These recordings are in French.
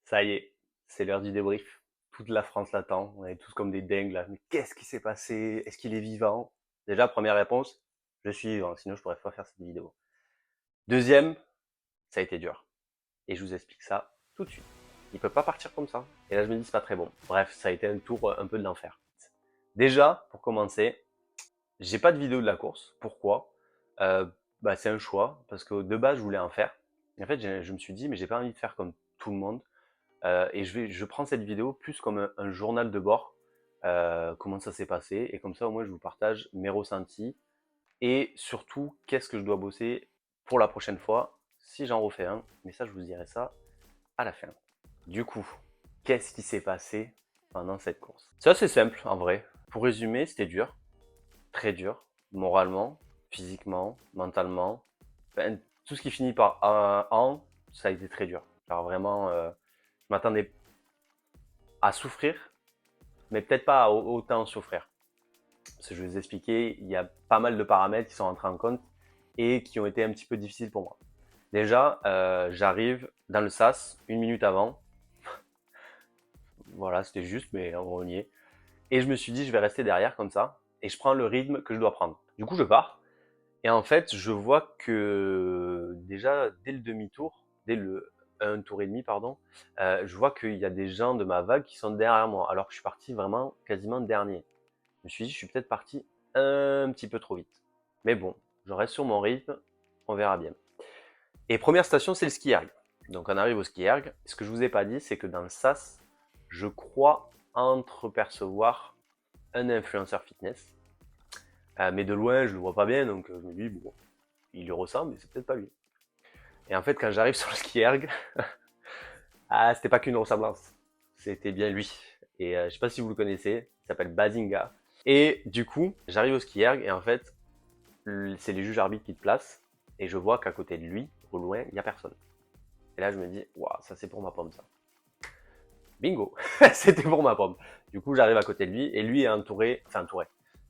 Ça y est, c'est l'heure du débrief. Toute la France l'attend. On est tous comme des dingues là. Mais qu'est-ce qui s'est passé? Est-ce qu'il est vivant? Déjà, première réponse, je suis vivant. Sinon, je pourrais pas faire cette vidéo. Deuxième, ça a été dur. Et je vous explique ça tout de suite. Il peut pas partir comme ça. Et là, je me dis, c'est pas très bon. Bref, ça a été un tour un peu de l'enfer. Déjà, pour commencer, j'ai pas de vidéo de la course. Pourquoi? euh, C'est un choix. Parce que de base, je voulais en faire. Et en fait, je me suis dit, mais j'ai pas envie de faire comme tout le monde. Et je prends cette vidéo plus comme un journal de bord, comment ça s'est passé, et comme ça au moins je vous partage mes ressentis, et surtout qu'est-ce que je dois bosser pour la prochaine fois, si j'en refais un, mais ça je vous dirai ça à la fin. Du coup, qu'est-ce qui s'est passé pendant cette course? C'est assez simple en vrai. Pour résumer, c'était dur, très dur, moralement, physiquement, mentalement, enfin, tout ce qui finit par un an, ça a été très dur. Alors vraiment, je m'attendais à souffrir, mais peut-être pas à autant souffrir. Parce que je vais vous expliquer, il y a pas mal de paramètres qui sont entrés en compte et qui ont été un petit peu difficiles pour moi. Déjà, j'arrive dans le sas une minute avant. Voilà, c'était juste, mais on y est. Et je me suis dit, je vais rester derrière comme ça, et je prends le rythme que je dois prendre. Du coup, je pars, et en fait, je vois que déjà, dès le demi-tour, dès le un tour et demi, pardon, je vois qu'il y a des gens de ma vague qui sont derrière moi, alors que je suis parti vraiment quasiment dernier. Je me suis dit, je suis peut-être parti un petit peu trop vite. Mais bon, je reste sur mon rythme, on verra bien. Et première station, c'est le ski erg. Donc on arrive au ski erg. Ce que je vous ai pas dit, c'est que dans le sas, je crois entrepercevoir un influenceur fitness. Mais de loin, je le vois pas bien, donc je me dis, bon, il lui ressemble, mais c'est peut-être pas lui. Et en fait, quand j'arrive sur le ski erg, c'était pas qu'une ressemblance. C'était bien lui. Et je sais pas si vous le connaissez, il s'appelle Bazinga. Et du coup, j'arrive au ski erg, et en fait, c'est les juges arbitres qui te placent, et je vois qu'à côté de lui, au loin, il n'y a personne. Et là, je me dis, waouh, ça c'est pour ma pomme, ça. Bingo. C'était pour ma pomme. Du coup, j'arrive à côté de lui, et lui est entouré, enfin entouré.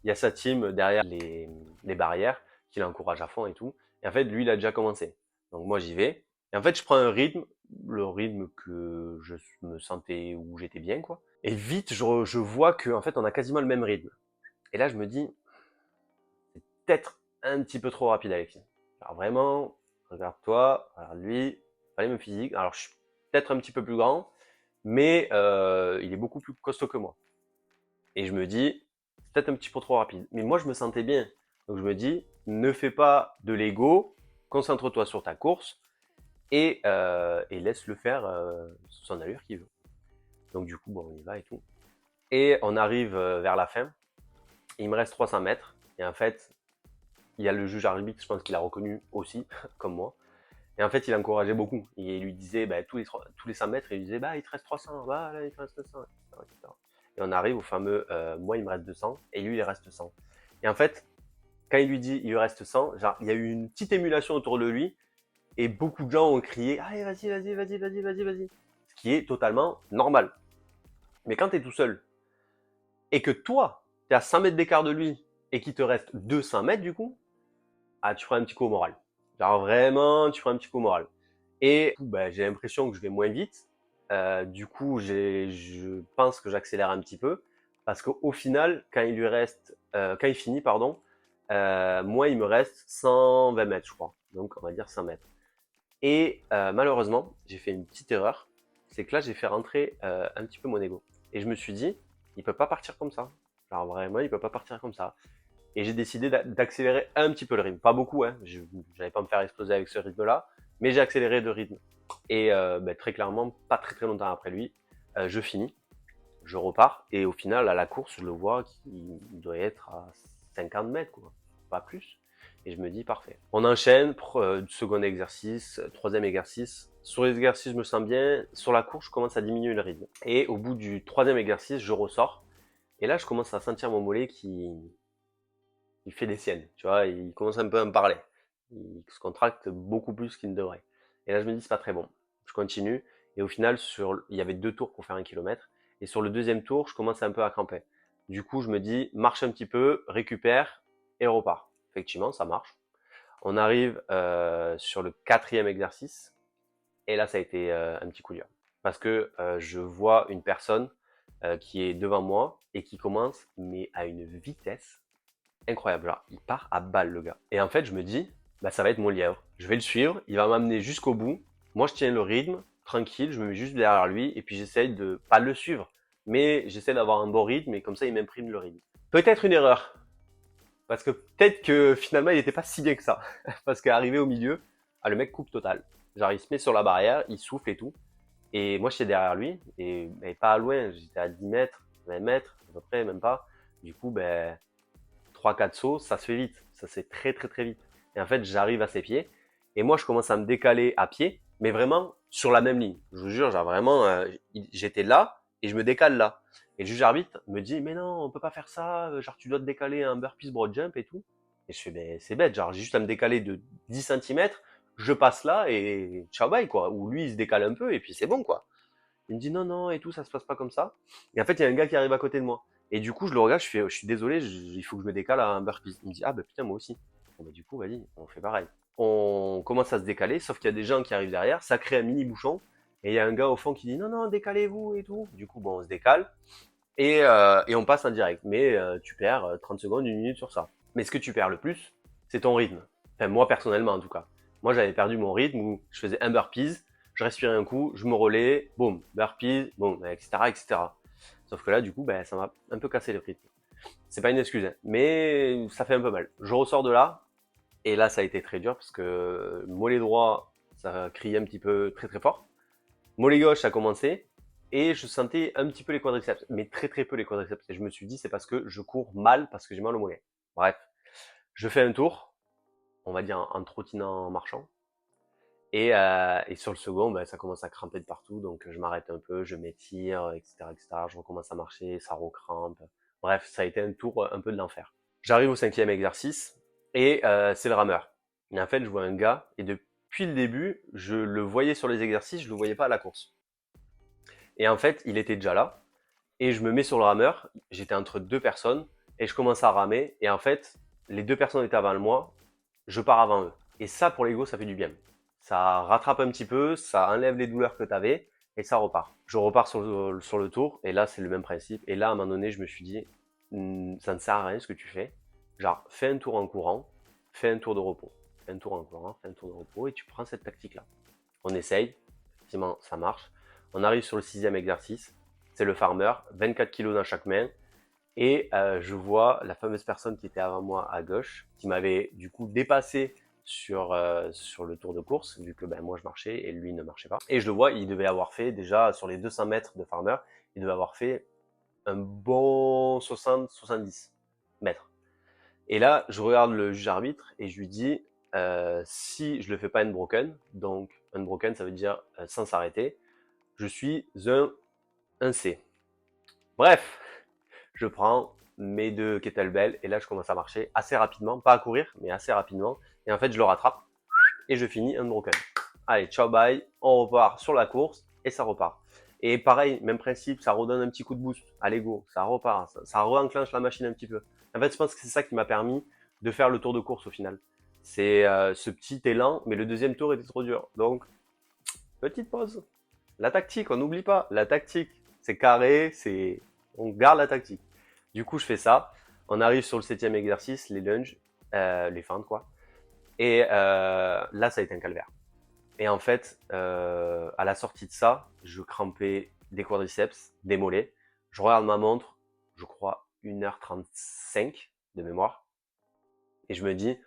Il y a sa team derrière les barrières, qui l'encourage à fond et tout. Et en fait, lui, il a déjà commencé. Donc moi, j'y vais. Et en fait, je prends un rythme, le rythme que je me sentais, où j'étais bien, quoi. Et vite, je vois qu'en fait, on a quasiment le même rythme. Et là, je me dis, peut-être un petit peu trop rapide, Alexis. Alors vraiment, regarde-toi, regarde lui, pas les mêmes physiques. Alors je suis peut-être un petit peu plus grand, mais il est beaucoup plus costaud que moi. Et je me dis, c'est peut-être un petit peu trop rapide. Mais moi, je me sentais bien. Donc je me dis, ne fais pas de l'ego, concentre-toi sur ta course et laisse-le faire son allure qu'il veut. Donc du coup, bon, on y va et tout. Et on arrive vers la fin. Il me reste 300 mètres. Et en fait, il y a le juge arbitre, je pense qu'il a reconnu aussi, comme moi. Et en fait, il encourageait beaucoup. Il lui disait, tous les 100 mètres, il lui disait, il te reste 300, là, il te reste 200, etc., etc. Et on arrive au fameux, moi, il me reste 200, et lui, il reste 100. Et en fait, quand il lui dit, il lui reste 100, genre, il y a eu une petite émulation autour de lui, et beaucoup de gens ont crié, allez, vas-y, vas-y, vas-y, vas-y, vas-y, vas-y. Ce qui est totalement normal. Mais quand tu es tout seul, et que toi, tu es à 100 mètres d'écart de lui, et qu'il te reste 200 mètres, du coup, tu feras un petit coup au moral. Genre vraiment, tu feras un petit coup au moral. Et j'ai l'impression que je vais moins vite. Du coup, je pense que j'accélère un petit peu parce qu'au final, quand il finit, pardon, moi il me reste 120 mètres, je crois. Donc on va dire 100 mètres. Et malheureusement, j'ai fait une petite erreur. C'est que là, j'ai fait rentrer un petit peu mon ego. Et je me suis dit, il peut pas partir comme ça. Genre vraiment, il peut pas partir comme ça. Et j'ai décidé d'accélérer un petit peu le rythme. Pas beaucoup, hein. Je n'allais pas me faire exploser avec ce rythme-là, mais j'ai accéléré de rythme. Et très clairement, pas très très longtemps après lui, je finis, je repars, et au final, à la course, je le vois qu'il doit être à 50 mètres, quoi. Pas plus. Et je me dis, parfait. On enchaîne, second exercice, troisième exercice. Sur les exercices, je me sens bien. Sur la course, je commence à diminuer le rythme. Et au bout du troisième exercice, je ressors. Et là, je commence à sentir mon mollet qui, il fait des siennes, tu vois, il commence un peu à me parler. Il se contracte beaucoup plus qu'il ne devrait. Et là, je me dis, c'est pas très bon. Je continue, et au final, il y avait 2 tours pour faire 1 kilomètre, et sur le deuxième tour, je commence un peu à cramper. Du coup, je me dis, marche un petit peu, récupère, et repart. Effectivement, ça marche. On arrive sur le quatrième exercice, et là, ça a été un petit coup dur. parce que je vois une personne qui est devant moi et qui commence, mais à une vitesse incroyable. Genre, il part à balle, le gars. Et en fait, je me dis, bah, ça va être mon lièvre. Je vais le suivre, il va m'amener jusqu'au bout. Moi, je tiens le rythme, tranquille, je me mets juste derrière lui et puis j'essaye de pas le suivre, mais j'essaie d'avoir un bon rythme et comme ça, il m'imprime le rythme. Peut-être une erreur, parce que peut-être que finalement, il n'était pas si bien que ça. Parce qu'arrivé au milieu, ah, le mec coupe total. Genre, il se met sur la barrière, il souffle et tout. Et moi, j'étais derrière lui, et mais pas loin, j'étais à 10 mètres, 20 mètres, à peu près, même pas. Du coup, ben, 3-4 sauts, ça se fait vite. Ça se fait très très très vite. Et en fait, j'arrive à ses pieds. Et moi, je commence à me décaler à pied, mais vraiment sur la même ligne. Je vous jure, genre vraiment, j'étais là et je me décale là. Et le juge arbitre me dit, mais non, on peut pas faire ça. Genre, tu dois te décaler un burpees broad jump et tout. Et je fais, ben c'est bête. Genre, j'ai juste à me décaler de 10 centimètres. Je passe là et ciao bye quoi. Ou lui, il se décale un peu et puis c'est bon quoi. Il me dit non, non, et tout, ça se passe pas comme ça. Et en fait, il y a un gars qui arrive à côté de moi. Et du coup, je le regarde, je suis désolé, il faut que je me décale à un burpees. Il me dit, ah bah putain, moi aussi. Bon, bah, du coup, vas-y, on fait pareil. On commence à se décaler, sauf qu'il y a des gens qui arrivent derrière, ça crée un mini bouchon. Et il y a un gars au fond qui dit, non, non, décalez-vous et tout. Du coup, bon, on se décale et on passe en direct. Mais tu perds 30 secondes, une minute sur ça. Mais ce que tu perds le plus, c'est ton rythme. Enfin, moi, personnellement, en tout cas. Moi, j'avais perdu mon rythme où je faisais un burpees, je respirais un coup, je me relais, boum, burpees, boum, etc., etc. Sauf que là, du coup, ben, ça m'a un peu cassé le rythme. C'est pas une excuse, hein, mais ça fait un peu mal. Je ressors de là, et là, ça a été très dur parce que mollet droit, ça criait un petit peu très très fort. Mollet gauche, ça a commencé, et je sentais un petit peu les quadriceps, mais très très peu les quadriceps. Et je me suis dit, c'est parce que je cours mal, parce que j'ai mal au mollet. Bref, je fais un tour, on va dire en trottinant, en marchant. Et sur le second, ben, ça commence à cramper de partout, donc je m'arrête un peu, je m'étire, etc., etc. Je recommence à marcher, ça recrampe. Bref, ça a été un tour un peu de l'enfer. J'arrive au 5e exercice, et c'est le rameur. Et en fait, je vois un gars, et depuis le début, je le voyais sur les exercices, je le voyais pas à la course. Et en fait, il était déjà là, et je me mets sur le rameur, j'étais entre deux personnes, et je commence à ramer, et en fait, les deux personnes étaient avant moi, je pars avant eux. Et ça, pour l'ego, ça fait du bien. Ça rattrape un petit peu, ça enlève les douleurs que tu avais, et ça repart. Je repars sur le tour, et là, c'est le même principe. Et là, à un moment donné, je me suis dit, ça ne sert à rien ce que tu fais. Genre, fais un tour en courant, fais un tour de repos. Fais un tour en courant, fais un tour de repos, et tu prends cette tactique-là. On essaye, effectivement, ça marche. On arrive sur le 6e exercice, c'est le farmer, 24 kilos dans chaque main, et je vois la fameuse personne qui était avant moi à gauche, qui m'avait du coup dépassé sur le tour de course, vu que ben, moi je marchais et lui ne marchait pas. Et je le vois, il devait avoir fait déjà sur les 200 mètres de farmer, il devait avoir fait un bon 60-70 mètres. Et là, je regarde le juge arbitre et je lui dis, si je le fais pas unbroken, donc unbroken ça veut dire sans s'arrêter, je suis un C. Bref, je prends mes deux kettlebells et là je commence à marcher assez rapidement, pas à courir, mais assez rapidement. Et en fait, je le rattrape et je finis unbroken. Allez, ciao bye, on repart sur la course et ça repart. Et pareil, même principe, ça redonne un petit coup de boost à l'ego, ça repart, ça re-enclenche la machine un petit peu. En fait, je pense que c'est ça qui m'a permis de faire le tour de course au final. C'est ce petit élan, mais le deuxième tour était trop dur. Donc, petite pause. La tactique, on n'oublie pas, la tactique, c'est carré, c'est on garde la tactique. Du coup, je fais ça. On arrive sur le 7e exercice, les lunges, les feintes, quoi. Et là, ça a été un calvaire. Et en fait, à la sortie de ça, je crampais des quadriceps, des mollets. Je regarde ma montre, je crois 1h35 de mémoire. Et je me dis,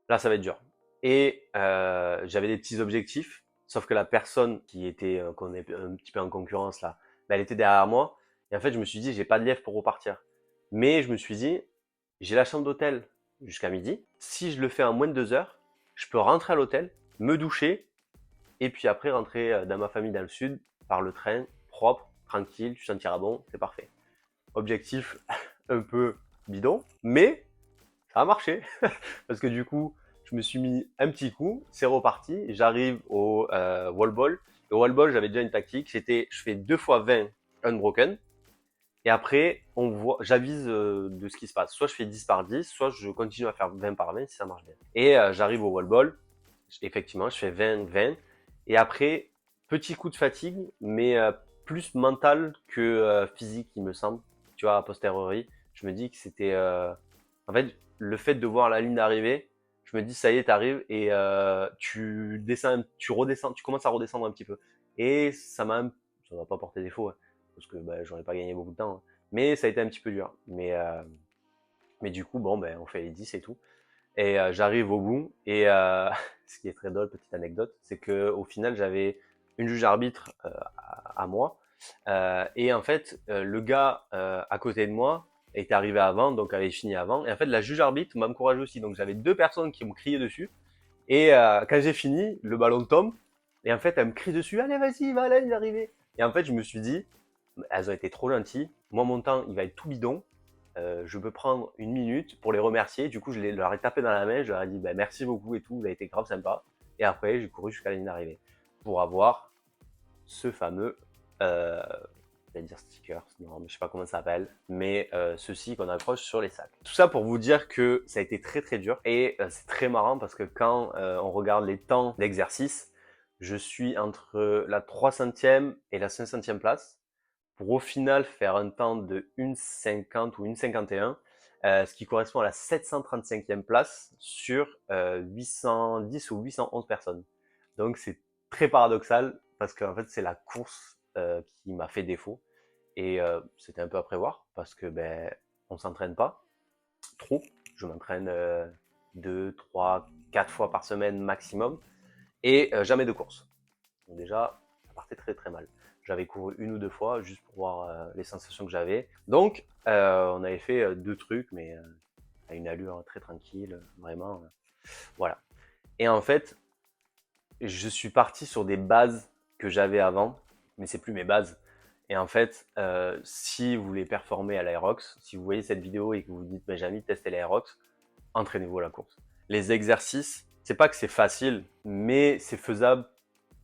là, ça va être dur. Et j'avais des petits objectifs, sauf que la personne qui était qu'on est un petit peu en concurrence là, bah, elle était derrière moi. Et en fait, je me suis dit, j'ai pas de lièvre pour repartir. Mais je me suis dit, j'ai la chambre d'hôtel jusqu'à midi. Si je le fais en moins de 2 heures, je peux rentrer à l'hôtel, me doucher, et puis après rentrer dans ma famille dans le sud, par le train, propre, tranquille, tu sentiras bon, c'est parfait. Objectif un peu bidon, mais ça a marché. Parce que du coup, je me suis mis un petit coup, c'est reparti, j'arrive au wall ball. Et au wall ball, j'avais déjà une tactique, c'était je fais 2 fois 20 unbroken, et après, on voit, j'avise de ce qui se passe. Soit je fais 10 par 10, soit je continue à faire 20 par 20 si ça marche bien. Et j'arrive au wall ball, effectivement, je fais 20-20, et après, petit coup de fatigue, mais plus mental que physique, il me semble. Tu vois, a posteriori, je me dis que c'était... En fait, le fait de voir la ligne d'arrivée, je me dis, ça y est, t'arrives et tu descends, tu redescends, tu commences à redescendre un petit peu. Et ça m'a pas porté défaut, hein, parce que bah, j'aurais pas gagné beaucoup de temps, hein. Mais ça a été un petit peu dur. Mais du coup, bon, ben, on fait les 10 et tout. Et j'arrive au bout. Et ce qui est très drôle, petite anecdote, c'est que au final, j'avais une juge arbitre à moi. Et en fait, le gars à côté de moi était arrivé avant, donc avait fini avant. Et en fait, la juge arbitre m'a encouragé aussi. Donc j'avais deux personnes qui me criaient dessus. Et quand j'ai fini, le ballon tombe. Et en fait, elle me crie dessus, allez, vas-y, va, là, il est arrivé. Et en fait, je me suis dit, elles ont été trop gentilles. Moi, mon temps, il va être tout bidon. Je peux prendre une minute pour les remercier. Du coup, leur ai tapé dans la main. Je leur ai dit, bah, merci beaucoup et tout. Vous avez été grave sympa. Et après, j'ai couru jusqu'à la ligne d'arrivée pour avoir ce fameux, je vais dire sticker, non, mais je sais pas comment ça s'appelle, mais ceci qu'on accroche sur les sacs. Tout ça pour vous dire que ça a été très très dur et c'est très marrant parce que quand on regarde les temps d'exercice, je suis entre la 300e et la 500e place pour au final faire un temps de 1,50 ou 1,51, ce qui correspond à la 735e place sur 810 ou 811 personnes. Donc c'est très paradoxal parce qu'en fait c'est la course qui m'a fait défaut et c'était un peu à prévoir parce que ben on s'entraîne pas trop. Je m'entraîne 2, 3, 4 fois par semaine maximum et jamais de course. Donc déjà, ça partait très très mal. J'avais couru une ou deux fois juste pour voir les sensations que j'avais. Donc, on avait fait deux trucs, mais à une allure très tranquille, vraiment. Voilà. Et en fait, je suis parti sur des bases que j'avais avant, mais c'est plus mes bases. Et en fait, si vous voulez performer à l'Aerox, si vous voyez cette vidéo et que vous vous dites, ben, j'ai envie de tester l'Aerox, entraînez-vous à la course. Les exercices, c'est pas que c'est facile, mais c'est faisable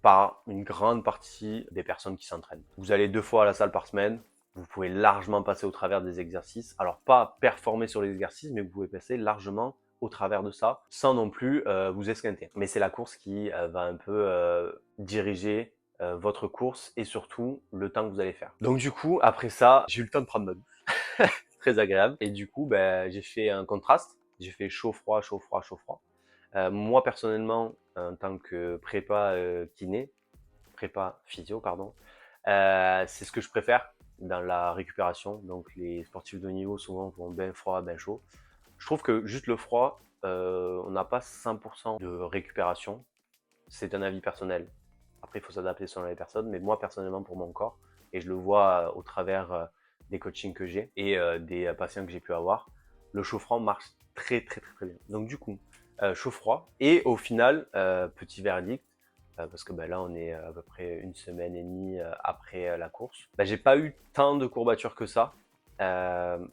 par une grande partie des personnes qui s'entraînent. Vous allez 2 fois à la salle par semaine, vous pouvez largement passer au travers des exercices. Alors pas performer sur les exercices, mais vous pouvez passer largement au travers de ça, sans non plus vous esquinter. Mais c'est la course qui va un peu diriger votre course et surtout le temps que vous allez faire. Donc du coup, après ça, j'ai eu le temps de prendre ma douche. Très agréable. Et du coup, ben, j'ai fait un contraste. J'ai fait chaud-froid, chaud-froid, chaud-froid. Moi, personnellement, en tant que prépa kiné, prépa physio, pardon, c'est ce que je préfère dans la récupération. Donc, les sportifs de haut niveau, souvent, vont bien froid, bien chaud. Je trouve que juste le froid, on n'a pas 100% de récupération. C'est un avis personnel. Après, il faut s'adapter selon les personnes. Mais moi, personnellement, pour mon corps, et je le vois au travers des coachings que j'ai et des patients que j'ai pu avoir, le chaud-froid marche très, très, très, très bien. Donc, du coup, chaud-froid. Et au final, petit verdict, parce que ben, là, on est à peu près une semaine et demie après la course. Ben, j'ai pas eu tant de courbatures que ça,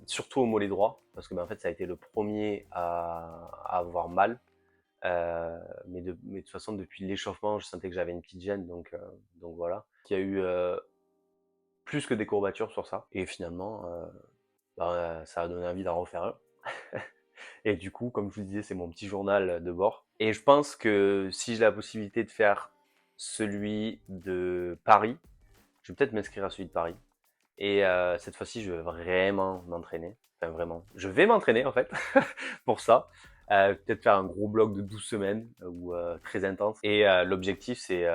surtout au mollet droit, parce que ben, en fait, ça a été le premier à avoir mal. Mais de toute façon, depuis l'échauffement, je sentais que j'avais une petite gêne, donc voilà. Il y a eu plus que des courbatures sur ça. Et finalement, ça a donné envie d'en refaire un. Et du coup, comme je vous disais, c'est mon petit journal de bord. Et je pense que si j'ai la possibilité de faire celui de Paris, je vais peut-être m'inscrire à celui de Paris. Et cette fois-ci, je vais vraiment m'entraîner. Enfin, vraiment. Je vais m'entraîner, en fait, pour ça. Peut-être faire un gros bloc de 12 semaines, ou très intense. Et l'objectif, c'est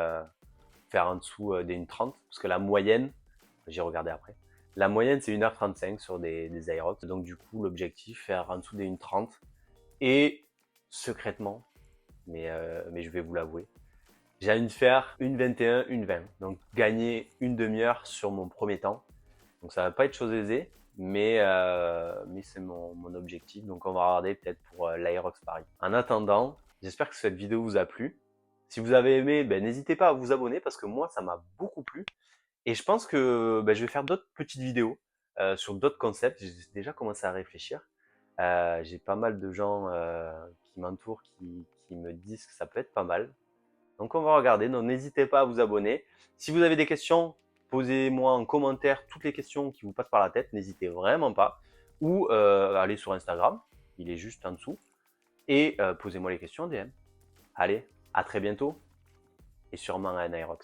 faire en dessous des 1h30. Parce que la moyenne, j'ai regardé après, la moyenne, c'est 1h35 sur des aérox. Donc, du coup, l'objectif, faire en dessous des 1h30. Et secrètement, mais je vais vous l'avouer, j'ai envie de faire 1h21, 1h20. Donc, gagner une demi-heure sur mon premier temps. Donc ça va pas être chose aisée, mais c'est mon objectif. Donc on va regarder peut-être pour l'Aerox Paris. En attendant, j'espère que cette vidéo vous a plu. Si vous avez aimé, ben, n'hésitez pas à vous abonner parce que moi ça m'a beaucoup plu. Et je pense que ben, je vais faire d'autres petites vidéos sur d'autres concepts. J'ai déjà commencé à réfléchir. J'ai pas mal de gens qui m'entourent qui me disent que ça peut être pas mal. Donc on va regarder, donc n'hésitez pas à vous abonner. Si vous avez des questions, posez-moi en commentaire toutes les questions qui vous passent par la tête, n'hésitez vraiment pas. Ou allez sur Instagram, il est juste en dessous, et posez-moi les questions en DM. Allez, à très bientôt, et sûrement à un Aerox.